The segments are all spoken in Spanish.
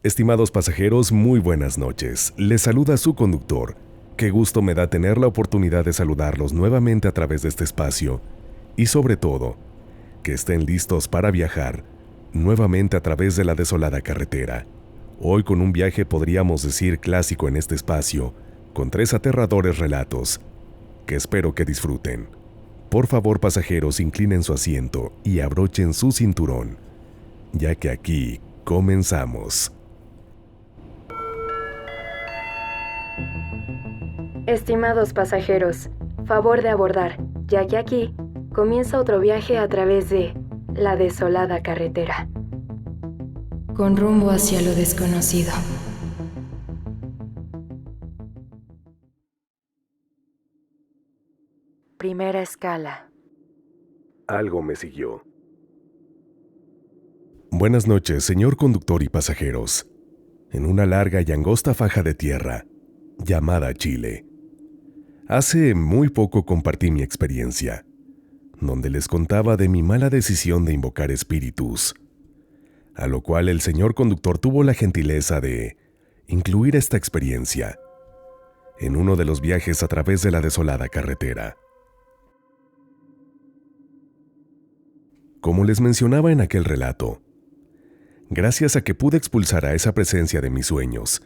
Estimados pasajeros, muy buenas noches. Les saluda su conductor. Qué gusto me da tener la oportunidad de saludarlos nuevamente a través de este espacio y sobre todo, que estén listos para viajar nuevamente a través de la desolada carretera. Hoy con un viaje podríamos decir clásico en este espacio, con 3 aterradores relatos, que espero que disfruten. Por favor, pasajeros, inclinen su asiento y abrochen su cinturón, ya que aquí comenzamos. Estimados pasajeros, favor de abordar, ya que aquí comienza otro viaje a través de la desolada carretera, con rumbo hacia lo desconocido. Primera escala. Algo me siguió. Buenas noches, señor conductor y pasajeros. En una larga y angosta faja de tierra, llamada Chile. Hace muy poco compartí mi experiencia, donde les contaba de mi mala decisión de invocar espíritus, a lo cual el señor conductor tuvo la gentileza de incluir esta experiencia en uno de los viajes a través de la desolada carretera. Como les mencionaba en aquel relato, gracias a que pude expulsar a esa presencia de mis sueños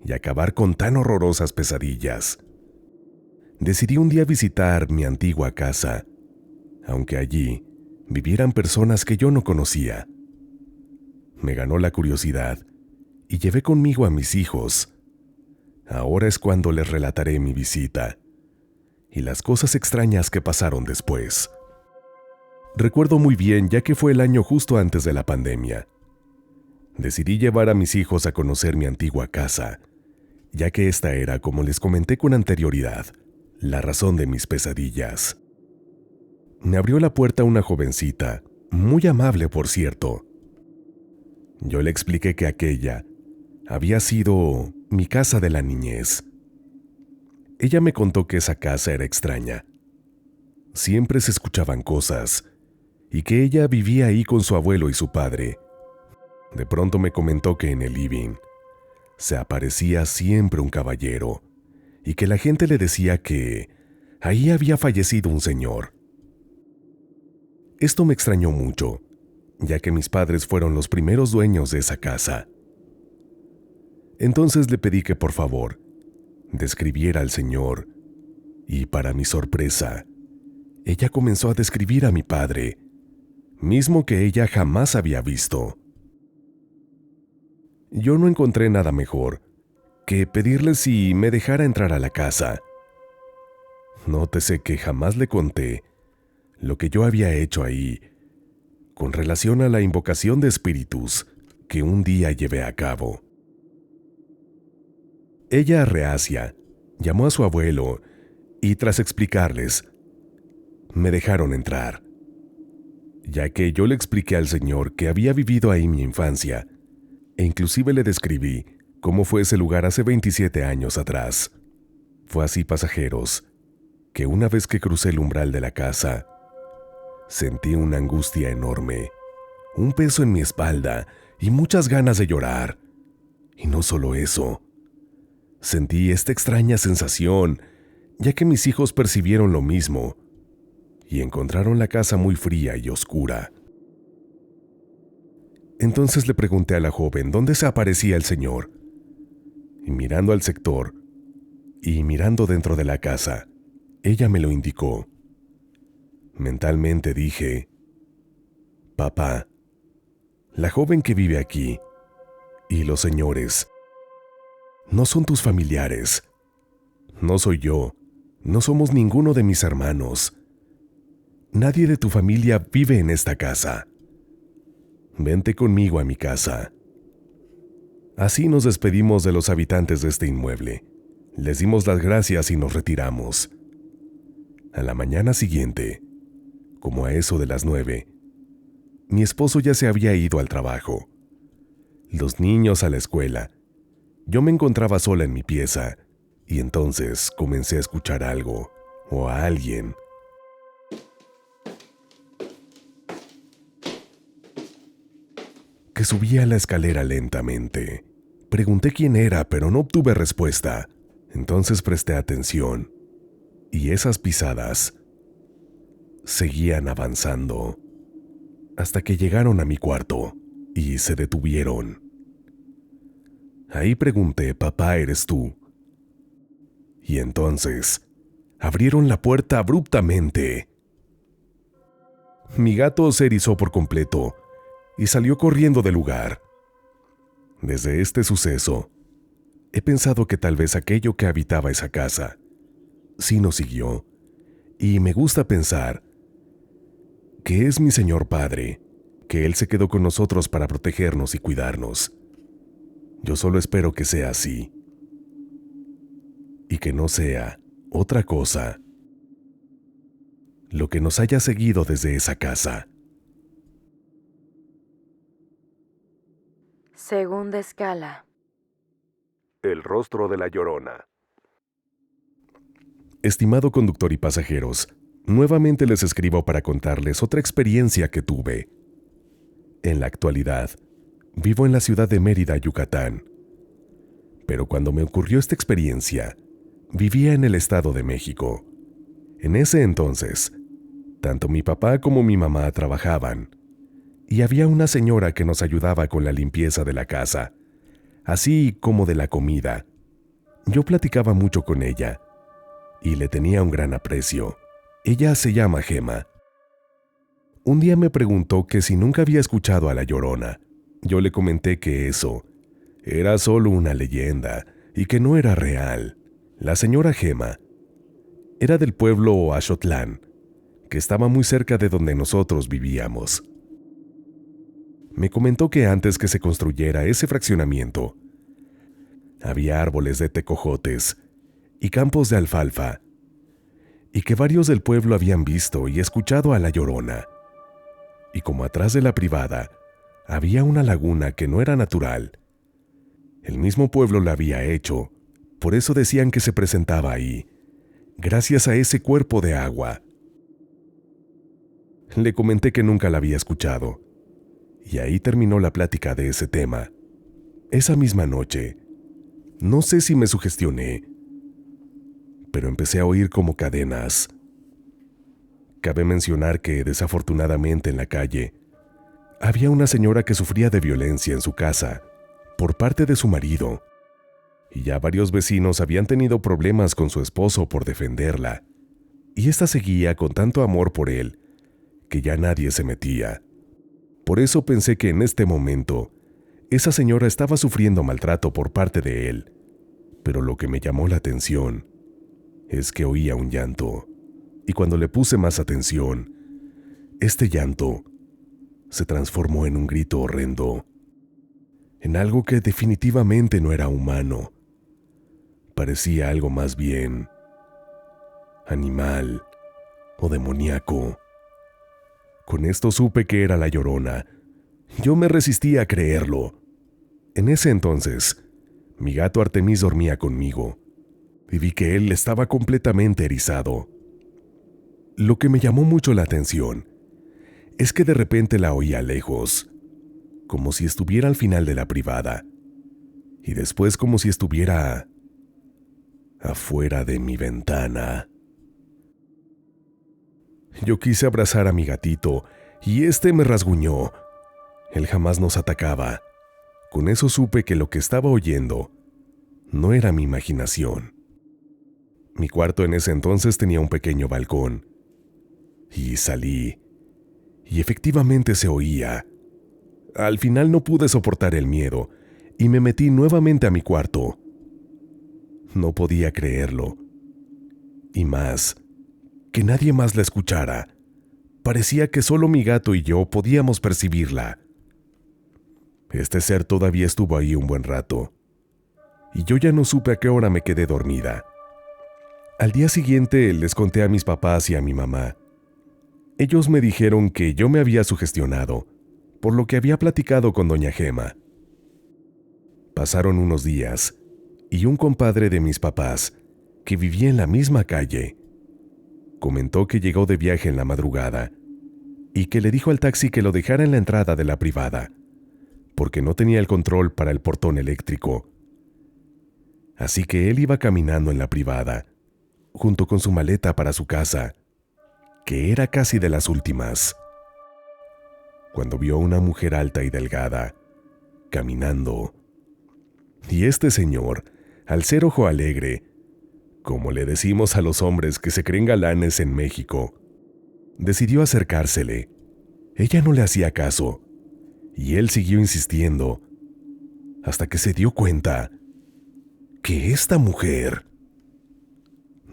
y acabar con tan horrorosas pesadillas, decidí un día visitar mi antigua casa, aunque allí vivieran personas que yo no conocía. Me ganó la curiosidad y llevé conmigo a mis hijos. Ahora es cuando les relataré mi visita y las cosas extrañas que pasaron después. Recuerdo muy bien, ya que fue el año justo antes de la pandemia. Decidí llevar a mis hijos a conocer mi antigua casa, ya que esta era, como les comenté con anterioridad, la razón de mis pesadillas. Me abrió la puerta una jovencita, muy amable por cierto. Yo le expliqué que aquella había sido mi casa de la niñez. Ella me contó que esa casa era extraña. Siempre se escuchaban cosas, y que ella vivía ahí con su abuelo y su padre. De pronto me comentó que en el living se aparecía siempre un caballero, y que la gente le decía que ahí había fallecido un señor. Esto me extrañó mucho, ya que mis padres fueron los primeros dueños de esa casa. Entonces le pedí que por favor describiera al señor, y para mi sorpresa, ella comenzó a describir a mi padre, mismo que ella jamás había visto. Yo no encontré nada mejor que pedirle si me dejara entrar a la casa. Nótese que jamás le conté lo que yo había hecho ahí con relación a la invocación de espíritus que un día llevé a cabo. Ella, reacia, llamó a su abuelo y tras explicarles, me dejaron entrar, ya que yo le expliqué al señor que había vivido ahí mi infancia e inclusive le describí cómo fue ese lugar hace 27 años atrás. Fue así, pasajeros, que una vez que crucé el umbral de la casa, sentí una angustia enorme, un peso en mi espalda y muchas ganas de llorar. Y no solo eso, sentí esta extraña sensación, ya que mis hijos percibieron lo mismo y encontraron la casa muy fría y oscura. Entonces le pregunté a la joven dónde se aparecía el señor, y mirando al sector y mirando dentro de la casa, ella me lo indicó. Mentalmente dije, papá, la joven que vive aquí y los señores no son tus familiares, no soy yo, no somos ninguno de mis hermanos. Nadie de tu familia vive en esta casa. Vente conmigo a mi casa. Así nos despedimos de los habitantes de este inmueble. Les dimos las gracias y nos retiramos. A la mañana siguiente, como a eso de las 9, mi esposo ya se había ido al trabajo. Los niños a la escuela. Yo me encontraba sola en mi pieza y entonces comencé a escuchar algo o a alguien. Que subía la escalera lentamente, Pregunté quién era, pero no obtuve respuesta. Entonces presté atención, y esas pisadas seguían avanzando hasta que llegaron a mi cuarto y se detuvieron. Ahí pregunté: «Papá, ¿eres tú?». Y entonces abrieron la puerta abruptamente. Mi gato se erizó por completo y salió corriendo del lugar. Desde este suceso, he pensado que tal vez aquello que habitaba esa casa sí nos siguió, y me gusta pensar que es mi Señor Padre, que Él se quedó con nosotros para protegernos y cuidarnos. Yo solo espero que sea así, y que no sea otra cosa lo que nos haya seguido desde esa casa. Segunda escala. El rostro de la Llorona. Estimado conductor y pasajeros, nuevamente les escribo para contarles otra experiencia que tuve. En la actualidad, vivo en la ciudad de Mérida, Yucatán. Pero cuando me ocurrió esta experiencia, vivía en el Estado de México. En ese entonces, tanto mi papá como mi mamá trabajaban, y había una señora que nos ayudaba con la limpieza de la casa, así como de la comida. Yo platicaba mucho con ella, y le tenía un gran aprecio. Ella se llama Gema. Un día me preguntó que si nunca había escuchado a La Llorona. Yo le comenté que eso era solo una leyenda y que no era real. La señora Gema era del pueblo Axotlán, que estaba muy cerca de donde nosotros vivíamos. Me comentó que antes que se construyera ese fraccionamiento, había árboles de tecojotes y campos de alfalfa, y que varios del pueblo habían visto y escuchado a La Llorona. Y como atrás de la privada había una laguna que no era natural, el mismo pueblo la había hecho, por eso decían que se presentaba ahí, gracias a ese cuerpo de agua. Le comenté que nunca la había escuchado, y ahí terminó la plática de ese tema. Esa misma noche, no sé si me sugestioné, pero empecé a oír como cadenas. Cabe mencionar que, desafortunadamente, en la calle, había una señora que sufría de violencia en su casa por parte de su marido, y ya varios vecinos habían tenido problemas con su esposo por defenderla, y ésta seguía con tanto amor por él que ya nadie se metía. Por eso pensé que en este momento esa señora estaba sufriendo maltrato por parte de él, pero lo que me llamó la atención es que oía un llanto, y cuando le puse más atención, este llanto se transformó en un grito horrendo, en algo que definitivamente no era humano. Parecía algo más bien animal o demoníaco. Con esto supe que era La Llorona. Yo me resistía a creerlo. En ese entonces, mi gato Artemis dormía conmigo, y vi que él estaba completamente erizado. Lo que me llamó mucho la atención es que de repente la oía lejos, como si estuviera al final de la privada, y después como si estuviera afuera de mi ventana. Yo quise abrazar a mi gatito, y este me rasguñó. Él jamás nos atacaba. Con eso supe que lo que estaba oyendo no era mi imaginación. Mi cuarto en ese entonces tenía un pequeño balcón, y salí, y efectivamente se oía. Al final no pude soportar el miedo, y me metí nuevamente a mi cuarto. No podía creerlo. Y más, que nadie más la escuchara. Parecía que solo mi gato y yo podíamos percibirla. Este ser todavía estuvo ahí un buen rato, y yo ya no supe a qué hora me quedé dormida. Al día siguiente les conté a mis papás y a mi mamá. Ellos me dijeron que yo me había sugestionado, por lo que había platicado con doña Gema. Pasaron unos días, y un compadre de mis papás, que vivía en la misma calle, comentó que llegó de viaje en la madrugada, y que le dijo al taxi que lo dejara en la entrada de la privada, porque no tenía el control para el portón eléctrico. Así que él iba caminando en la privada, junto con su maleta para su casa, que era casi de las últimas, cuando vio a una mujer alta y delgada, caminando. Y este señor, al ser ojo alegre, como le decimos a los hombres que se creen galanes en México, decidió acercársele. Ella no le hacía caso, y él siguió insistiendo, hasta que se dio cuenta que esta mujer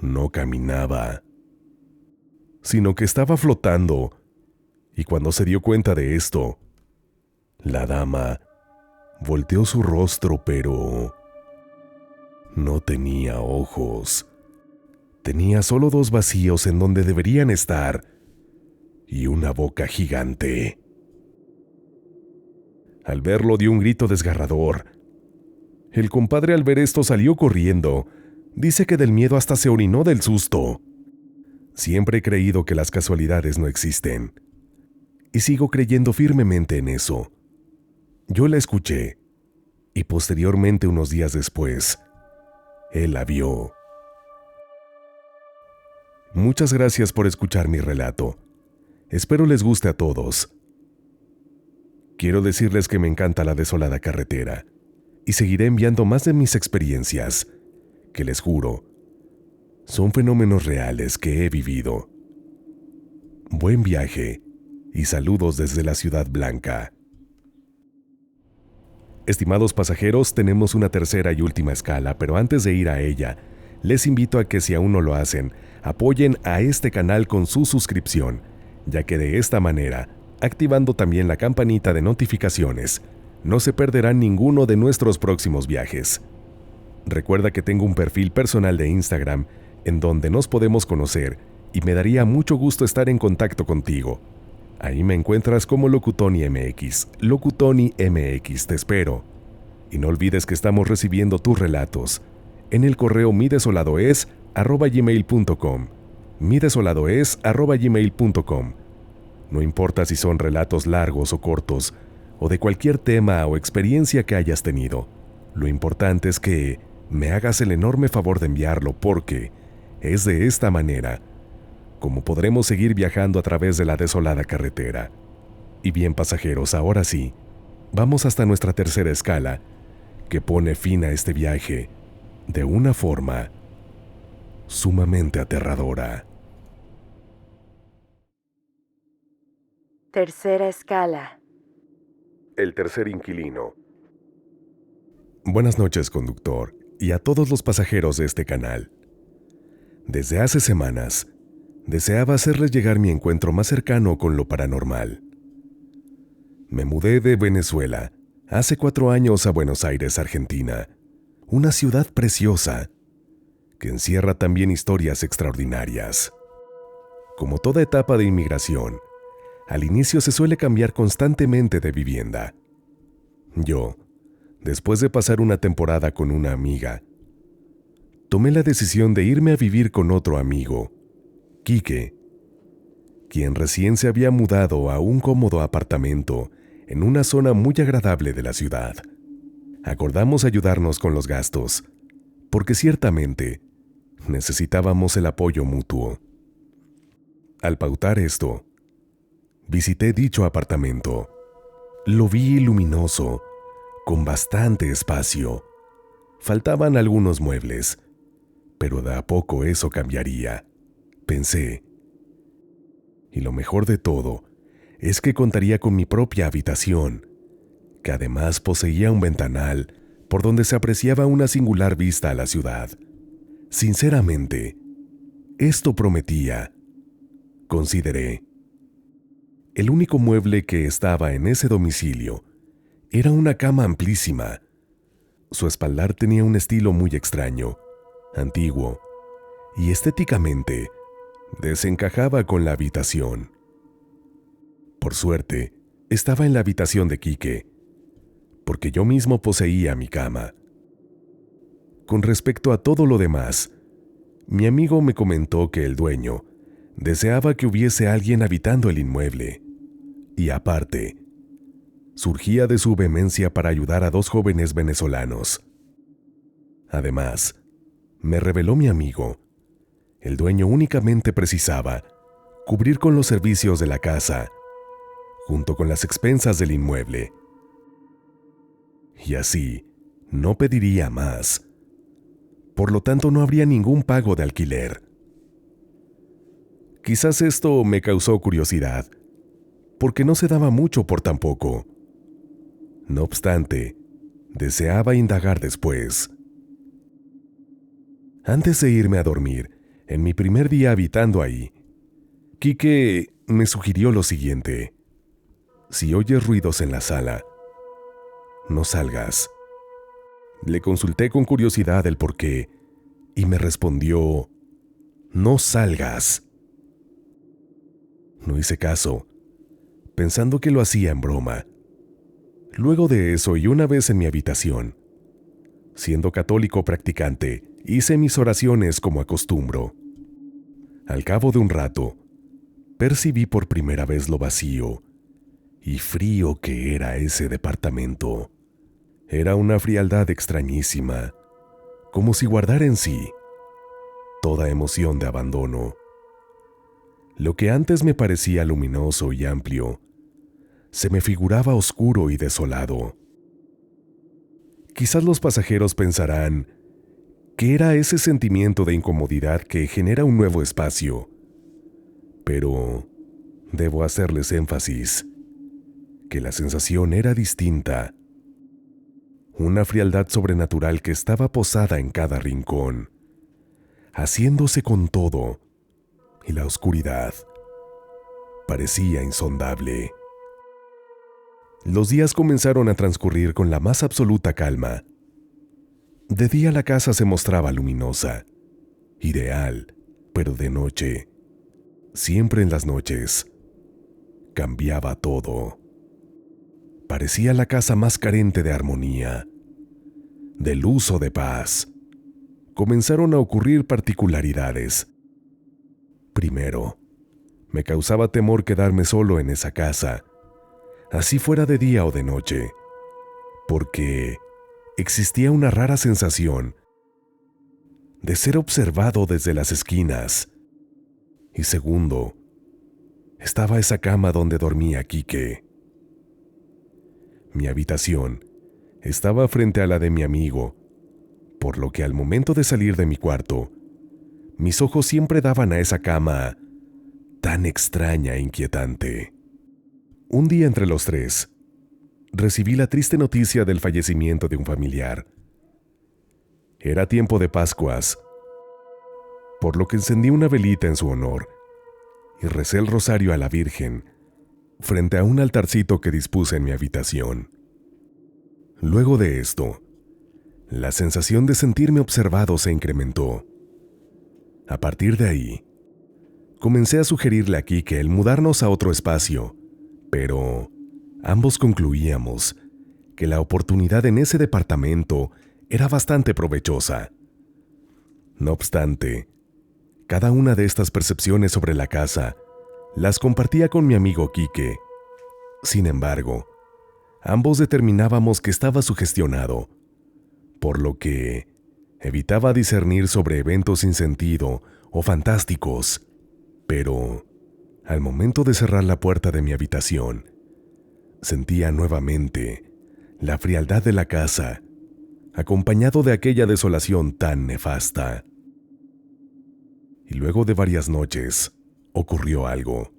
no caminaba, sino que estaba flotando, y cuando se dio cuenta de esto, la dama volteó su rostro, pero no tenía ojos. Tenía solo dos vacíos en donde deberían estar, y una boca gigante. Al verlo dio un grito desgarrador. El compadre al ver esto salió corriendo. Dice que del miedo hasta se orinó del susto. Siempre he creído que las casualidades no existen. Y sigo creyendo firmemente en eso. Yo la escuché, y posteriormente, unos días después, él la vio. Muchas gracias por escuchar mi relato. Espero les guste a todos. Quiero decirles que me encanta La Desolada Carretera, y seguiré enviando más de mis experiencias, que les juro, son fenómenos reales que he vivido. Buen viaje y saludos desde la Ciudad Blanca. Estimados pasajeros, tenemos una tercera y última escala, pero antes de ir a ella, les invito a que si aún no lo hacen, apoyen a este canal con su suscripción, ya que de esta manera, activando también la campanita de notificaciones, no se perderán ninguno de nuestros próximos viajes. Recuerda que tengo un perfil personal de Instagram en donde nos podemos conocer y me daría mucho gusto estar en contacto contigo. Ahí me encuentras como Locutoni MX. Locutoni MX, te espero. Y no olvides que estamos recibiendo tus relatos en el correo midesoladoes@gmail.com. midesoladoes@gmail.com. No importa si son relatos largos o cortos, o de cualquier tema o experiencia que hayas tenido. Lo importante es que me hagas el enorme favor de enviarlo, porque es de esta manera como podremos seguir viajando a través de la desolada carretera. Y bien, pasajeros, ahora sí, vamos hasta nuestra tercera escala, que pone fin a este viaje de una forma sumamente aterradora. Tercera escala. El tercer inquilino. Buenas noches, conductor, y a todos los pasajeros de este canal. Desde hace semanas, deseaba hacerles llegar mi encuentro más cercano con lo paranormal. Me mudé de Venezuela hace 4 años a Buenos Aires, Argentina, una ciudad preciosa que encierra también historias extraordinarias. Como toda etapa de inmigración, al inicio se suele cambiar constantemente de vivienda. Yo, después de pasar una temporada con una amiga, tomé la decisión de irme a vivir con otro amigo, Quique, quien recién se había mudado a un cómodo apartamento en una zona muy agradable de la ciudad. Acordamos ayudarnos con los gastos, porque ciertamente necesitábamos el apoyo mutuo. Al pautar esto, visité dicho apartamento. Lo vi luminoso, con bastante espacio. Faltaban algunos muebles, pero de a poco eso cambiaría, pensé. Y lo mejor de todo es que contaría con mi propia habitación, que además poseía un ventanal por donde se apreciaba una singular vista a la ciudad. Sinceramente, esto prometía, consideré. El único mueble que estaba en ese domicilio era una cama amplísima. Su espaldar tenía un estilo muy extraño, antiguo, y estéticamente desencajaba con la habitación. Por suerte, estaba en la habitación de Quique, porque yo mismo poseía mi cama. Con respecto a todo lo demás, mi amigo me comentó que el dueño deseaba que hubiese alguien habitando el inmueble, y aparte, surgía de su vehemencia para ayudar a 2 jóvenes venezolanos. Además, me reveló mi amigo, el dueño únicamente precisaba cubrir con los servicios de la casa, junto con las expensas del inmueble. Y así, no pediría más. Por lo tanto, no habría ningún pago de alquiler. Quizás esto me causó curiosidad, porque no se daba mucho por tan poco. No obstante, deseaba indagar después. Antes de irme a dormir, en mi primer día habitando ahí, Quique me sugirió lo siguiente: si oyes ruidos en la sala, no salgas. Le consulté con curiosidad el porqué y me respondió: no salgas. No hice caso, pensando que lo hacía en broma. Luego de eso, y una vez en mi habitación, siendo católico practicante, hice mis oraciones como acostumbro. Al cabo de un rato, percibí por primera vez lo vacío y frío que era ese departamento. Era una frialdad extrañísima, como si guardara en sí toda emoción de abandono. Lo que antes me parecía luminoso y amplio, se me figuraba oscuro y desolado. Quizás los pasajeros pensarán que era ese sentimiento de incomodidad que genera un nuevo espacio, pero debo hacerles énfasis que la sensación era distinta. Una frialdad sobrenatural que estaba posada en cada rincón, haciéndose con todo, y la oscuridad parecía insondable. Los días comenzaron a transcurrir con la más absoluta calma. De día la casa se mostraba luminosa, ideal, pero de noche, siempre en las noches, cambiaba todo. Parecía la casa más carente de armonía, de luz o de paz. Comenzaron a ocurrir particularidades. Primero, me causaba temor quedarme solo en esa casa, así fuera de día o de noche, porque existía una rara sensación de ser observado desde las esquinas. Y segundo, estaba esa cama donde dormía Quique. Mi habitación estaba frente a la de mi amigo, por lo que al momento de salir de mi cuarto, mis ojos siempre daban a esa cama tan extraña e inquietante. Un día entre los 3, recibí la triste noticia del fallecimiento de un familiar. Era tiempo de Pascuas, por lo que encendí una velita en su honor y recé el rosario a la Virgen frente a un altarcito que dispuse en mi habitación. Luego de esto, la sensación de sentirme observado se incrementó. A partir de ahí, comencé a sugerirle a Quique el mudarnos a otro espacio, pero ambos concluíamos que la oportunidad en ese departamento era bastante provechosa. No obstante, cada una de estas percepciones sobre la casa las compartía con mi amigo Quique. Sin embargo, ambos determinábamos que estaba sugestionado, por lo que evitaba discernir sobre eventos sin sentido o fantásticos. Pero, al momento de cerrar la puerta de mi habitación, sentía nuevamente la frialdad de la casa, acompañado de aquella desolación tan nefasta. Y luego de varias noches, ocurrió algo.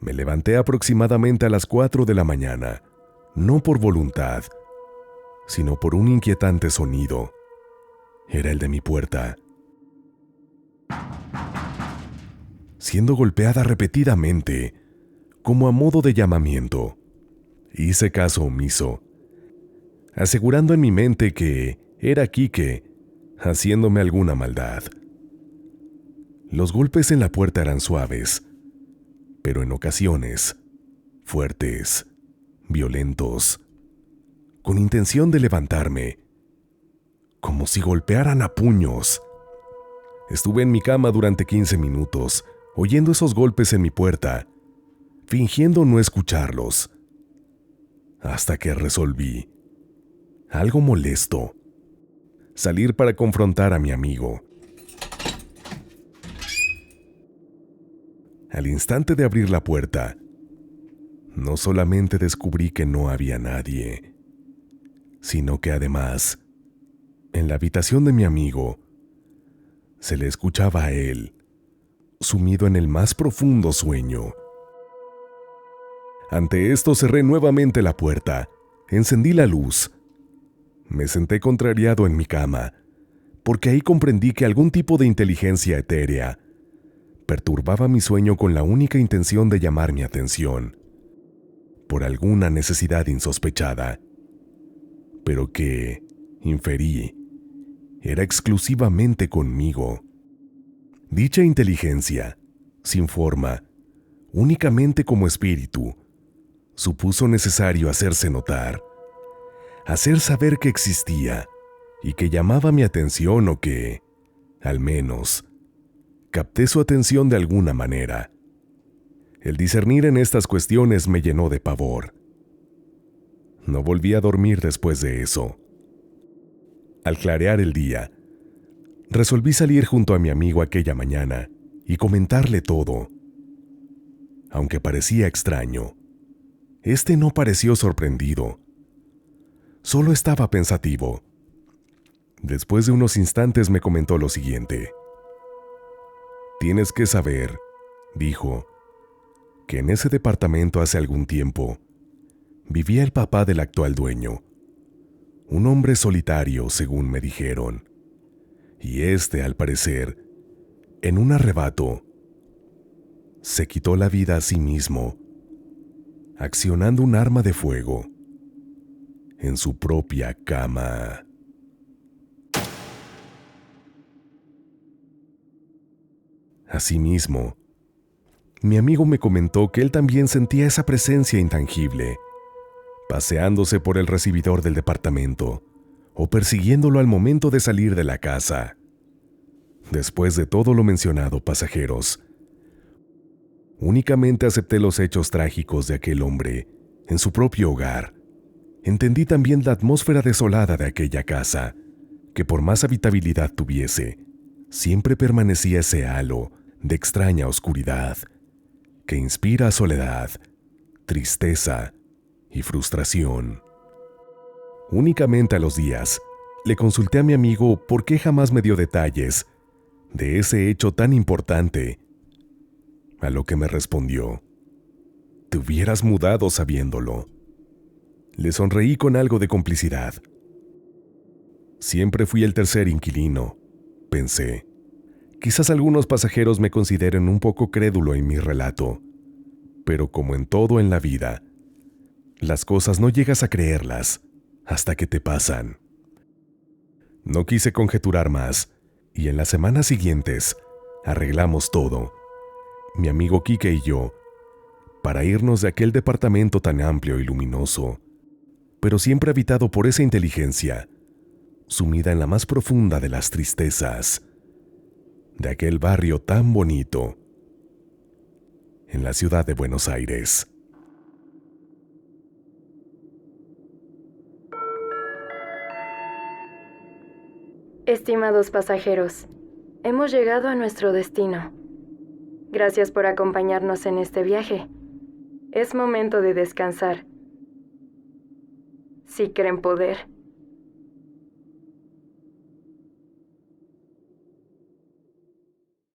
Me levanté aproximadamente a las 4 de la mañana, no por voluntad, sino por un inquietante sonido. Era el de mi puerta, siendo golpeada repetidamente, como a modo de llamamiento. Hice caso omiso, asegurando en mi mente que era Quique haciéndome alguna maldad. Los golpes en la puerta eran suaves, pero en ocasiones fuertes, violentos, con intención de levantarme, como si golpearan a puños. Estuve en mi cama durante 15 minutos, oyendo esos golpes en mi puerta, fingiendo no escucharlos. hasta que resolví, algo molesto, salir para confrontar a mi amigo. Al instante de abrir la puerta, no solamente descubrí que no había nadie, sino que además, en la habitación de mi amigo, se le escuchaba a él, sumido en el más profundo sueño. Ante esto cerré nuevamente la puerta, encendí la luz. Me senté contrariado en mi cama, porque ahí comprendí que algún tipo de inteligencia etérea perturbaba mi sueño con la única intención de llamar mi atención, por alguna necesidad insospechada, pero que, inferí, era exclusivamente conmigo. Dicha inteligencia, sin forma, únicamente como espíritu, supuso necesario hacerse notar, hacer saber que existía y que llamaba mi atención o que, al menos, capté su atención de alguna manera. El discernir en estas cuestiones me llenó de pavor. No volví a dormir después de eso. Al clarear el día, resolví salir junto a mi amigo aquella mañana y comentarle todo. Aunque parecía extraño, este no pareció sorprendido. Solo estaba pensativo. Después de unos instantes me comentó lo siguiente. «Tienes que saber», dijo, «que en ese departamento hace algún tiempo vivía el papá del actual dueño, un hombre solitario, según me dijeron, y al parecer, en un arrebato, se quitó la vida a sí mismo, accionando un arma de fuego en su propia cama». Asimismo, mi amigo me comentó que él también sentía esa presencia intangible, paseándose por el recibidor del departamento o persiguiéndolo al momento de salir de la casa. Después de todo lo mencionado, pasajeros, únicamente acepté los hechos trágicos de aquel hombre en su propio hogar. Entendí también la atmósfera desolada de aquella casa, que por más habitabilidad tuviese, siempre permanecía ese halo de extraña oscuridad que inspira soledad, tristeza y frustración. Únicamente a los días le consulté a mi amigo por qué jamás me dio detalles de ese hecho tan importante, a lo que me respondió: «Te hubieras mudado sabiéndolo». Le sonreí con algo de complicidad. Siempre fui el tercer inquilino, pensé. Quizás algunos pasajeros me consideren un poco crédulo en mi relato, pero como en todo en la vida, las cosas no llegas a creerlas hasta que te pasan. No quise conjeturar más, y en las semanas siguientes arreglamos todo, mi amigo Quique y yo, para irnos de aquel departamento tan amplio y luminoso, pero siempre habitado por esa inteligencia, sumida en la más profunda de las tristezas, de aquel barrio tan bonito en la ciudad de Buenos Aires. Estimados pasajeros, hemos llegado a nuestro destino. Gracias por acompañarnos en este viaje. Es momento de descansar. Si creen poder,